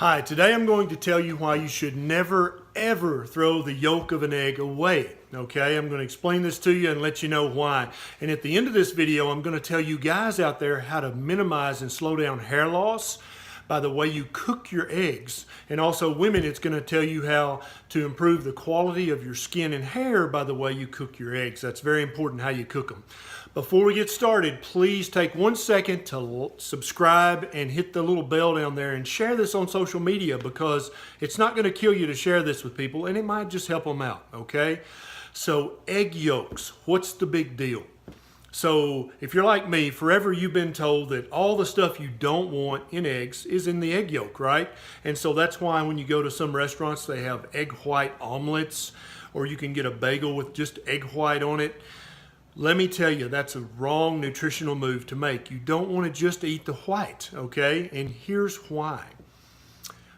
Hi, today I'm going to tell you why you should never ever throw the yolk of an egg away. Okay, I'm going to explain this to you and let you know why. And at the end of this video, I'm going to tell you guys out there how to minimize and slow down hair loss by the way you cook your eggs. And also women, it's going to tell you how to improve the quality of your skin and hair by the way you cook your eggs. That's very important how you cook them. Before we get started, please take 1 second to subscribe and hit the little bell down there and share this on social media, because it's not going to kill you to share this with people and it might just help them out, okay? So egg yolks, what's the big deal? So if you're like me, forever you've been told that all the stuff you don't want in eggs is in the egg yolk, right? And so that's why when you go to some restaurants, they have egg white omelets, or you can get a bagel with just egg white on it. Let me tell you, that's a wrong nutritional move to make. You don't want to just eat the white, okay? And here's why.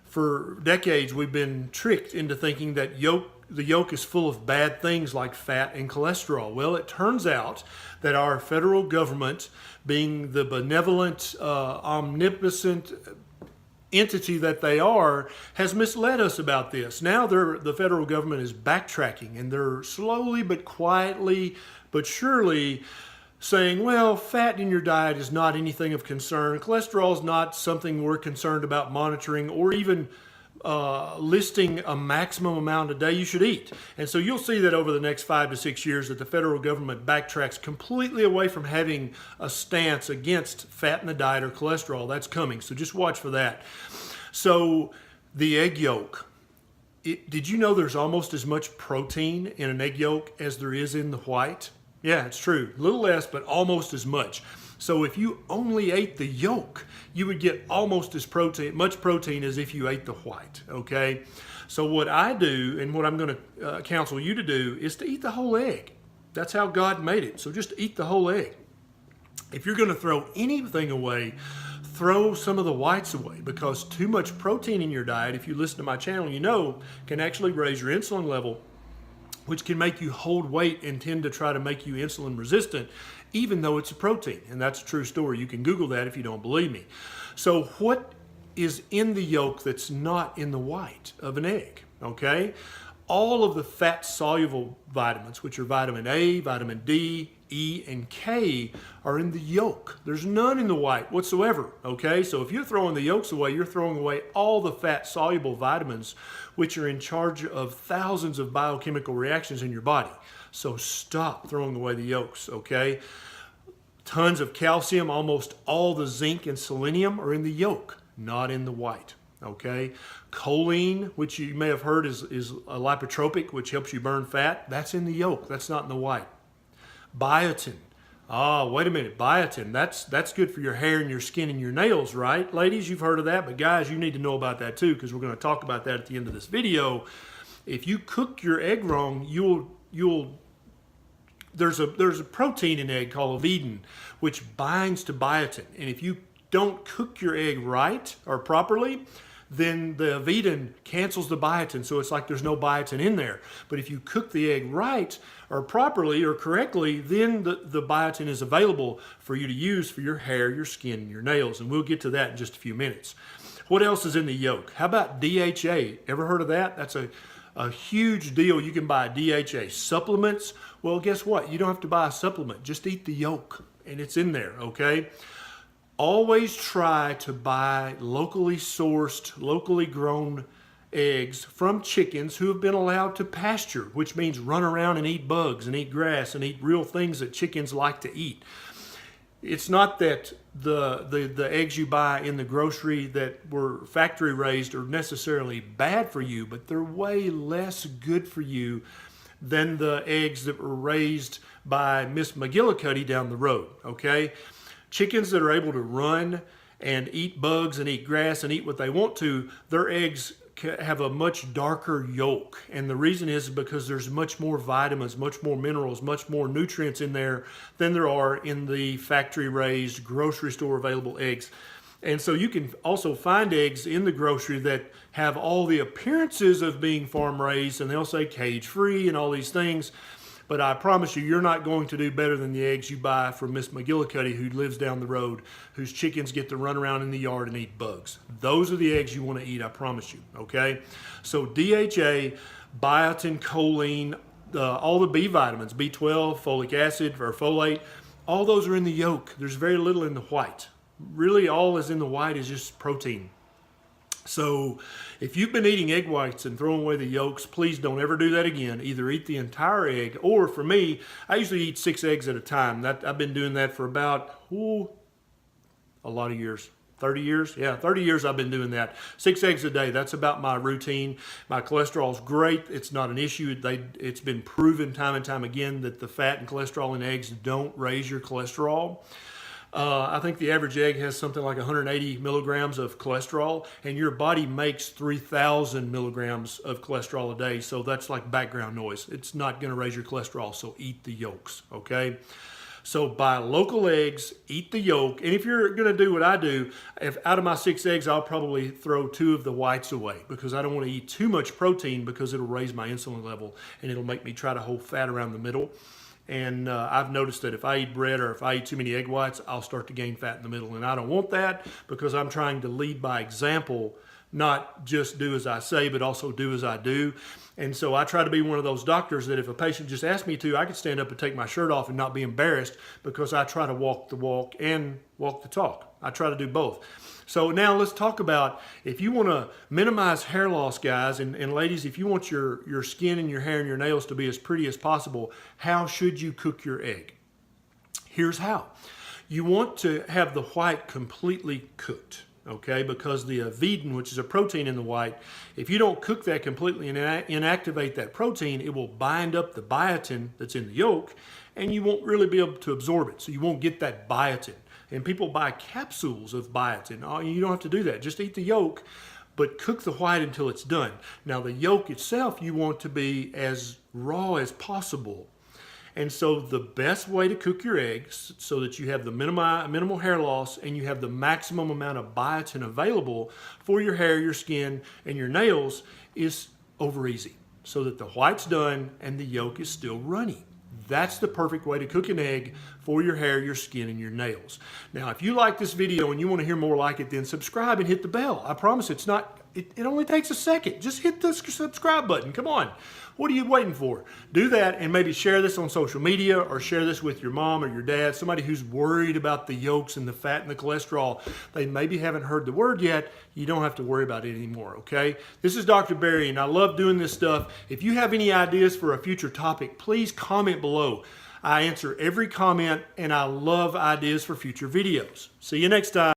For decades, we've been tricked into thinking that the yolk is full of bad things like fat and cholesterol. Well, it turns out that our federal government, being the benevolent, omnipotent entity that they are, has misled us about this. Now the federal government is backtracking, and they're slowly but quietly but surely saying, well, fat in your diet is not anything of concern. Cholesterol is not something we're concerned about monitoring or even listing a maximum amount a day you should eat. And so you'll see that over the next 5 to 6 years that the federal government backtracks completely away from having a stance against fat in the diet or cholesterol. That's coming, so just watch for that. So the egg yolk. Did you know there's almost as much protein in an egg yolk as there is in the white? Yeah, it's true. A little less, but almost as much. So if you only ate the yolk, you would get almost as much protein as if you ate the white, okay? So what I do, and what I'm going to counsel you to do, is to eat the whole egg. That's how God made it. So just eat the whole egg. If you're going to throw anything away, throw some of the whites away, because too much protein in your diet, if you listen to my channel, you know, can actually raise your insulin level, which can make you hold weight and tend to try to make you insulin resistant, even though it's a protein. And that's a true story. You can Google that if you don't believe me. So what is in the yolk that's not in the white of an egg, okay? All of the fat-soluble vitamins, which are vitamin A, vitamin D, E, and K, are in the yolk. There's none in the white whatsoever, okay? So if you're throwing the yolks away, you're throwing away all the fat-soluble vitamins, which are in charge of thousands of biochemical reactions in your body. So stop throwing away the yolks, okay? Tons of calcium, almost all the zinc and selenium are in the yolk, not in the white. Okay, choline, which you may have heard is a lipotropic, which helps you burn fat, that's in the yolk. That's not in the white. Biotin. Oh, wait a minute. Biotin. That's good for your hair and your skin and your nails, right? Ladies, you've heard of that, but guys, you need to know about that too, because we're going to talk about that at the end of this video. If you cook your egg wrong, there's a protein in egg called Biotin, which binds to biotin, and if you don't cook your egg right or properly, then the Biotin cancels the biotin, so it's like there's no biotin in there. But if you cook the egg right or properly or correctly, then the biotin is available for you to use for your hair, your skin, and your nails, and we'll get to that in just a few minutes. What else is in the yolk? How about DHA? Ever heard of that? That's a huge deal. You can buy DHA supplements. Well, guess what? You don't have to buy a supplement. Just eat the yolk, and it's in there, okay? Always try to buy locally sourced, locally grown eggs from chickens who have been allowed to pasture, which means run around and eat bugs and eat grass and eat real things that chickens like to eat. It's not that the eggs you buy in the grocery that were factory raised are necessarily bad for you, but they're way less good for you than the eggs that were raised by Miss McGillicuddy down the road, okay? Chickens that are able to run and eat bugs and eat grass and eat what they want to, their eggs have a much darker yolk. And the reason is because there's much more vitamins, much more minerals, much more nutrients in there than there are in the factory-raised, grocery store available eggs. And so you can also find eggs in the grocery that have all the appearances of being farm-raised, and they'll say cage-free and all these things. But I promise you, you're not going to do better than the eggs you buy from Miss McGillicuddy, who lives down the road, whose chickens get to run around in the yard and eat bugs. Those are the eggs you want to eat, I promise you, okay? So DHA, biotin, choline, all the B vitamins, B12, folic acid, or folate, all those are in the yolk. There's very little in the white. Really, all is in the white is just protein. So if you've been eating egg whites and throwing away the yolks, please don't ever do that again. Either eat the entire egg, or for me, I usually eat 6 eggs at a time. I've been doing that for about, a lot of years. 30 years? Yeah, 30 years I've been doing that. 6 eggs a day, that's about my routine. My cholesterol's great. It's not an issue. It's been proven time and time again that the fat and cholesterol in eggs don't raise your cholesterol. I think the average egg has something like 180 milligrams of cholesterol, and your body makes 3,000 milligrams of cholesterol a day, so that's like background noise. It's not going to raise your cholesterol, so eat the yolks, okay? So buy local eggs, eat the yolk, and if you're going to do what I do, if out of my 6 eggs, I'll probably throw 2 of the whites away because I don't want to eat too much protein because it'll raise my insulin level and it'll make me try to hold fat around the middle. And I've noticed that if I eat bread or if I eat too many egg whites, I'll start to gain fat in the middle. And I don't want that because I'm trying to lead by example, not just do as I say, but also do as I do. And so I try to be one of those doctors that if a patient just asks me to, I can stand up and take my shirt off and not be embarrassed because I try to walk the walk and walk the talk. I try to do both. So now let's talk about if you want to minimize hair loss, guys, and ladies, if you want your skin and your hair and your nails to be as pretty as possible, how should you cook your egg? Here's how. You want to have the white completely cooked, okay? Because the Biotin, which is a protein in the white, if you don't cook that completely and inactivate that protein, it will bind up the biotin that's in the yolk, and you won't really be able to absorb it. So you won't get that biotin. And people buy capsules of biotin. Oh, you don't have to do that. Just eat the yolk, but cook the white until it's done. Now, the yolk itself, you want to be as raw as possible. And so the best way to cook your eggs so that you have the minimal hair loss and you have the maximum amount of biotin available for your hair, your skin, and your nails is over easy so that the white's done and the yolk is still runny. That's the perfect way to cook an egg for your hair, your skin, and your nails. Now, if you like this video and you want to hear more like it, then subscribe and hit the bell. I promise it only takes a second. Just hit the subscribe button. Come on. What are you waiting for? Do that and maybe share this on social media or share this with your mom or your dad, somebody who's worried about the yolks and the fat and the cholesterol. They maybe haven't heard the word yet. You don't have to worry about it anymore, okay? This is Dr. Berry, and I love doing this stuff. If you have any ideas for a future topic, please comment below. I answer every comment, and I love ideas for future videos. See you next time.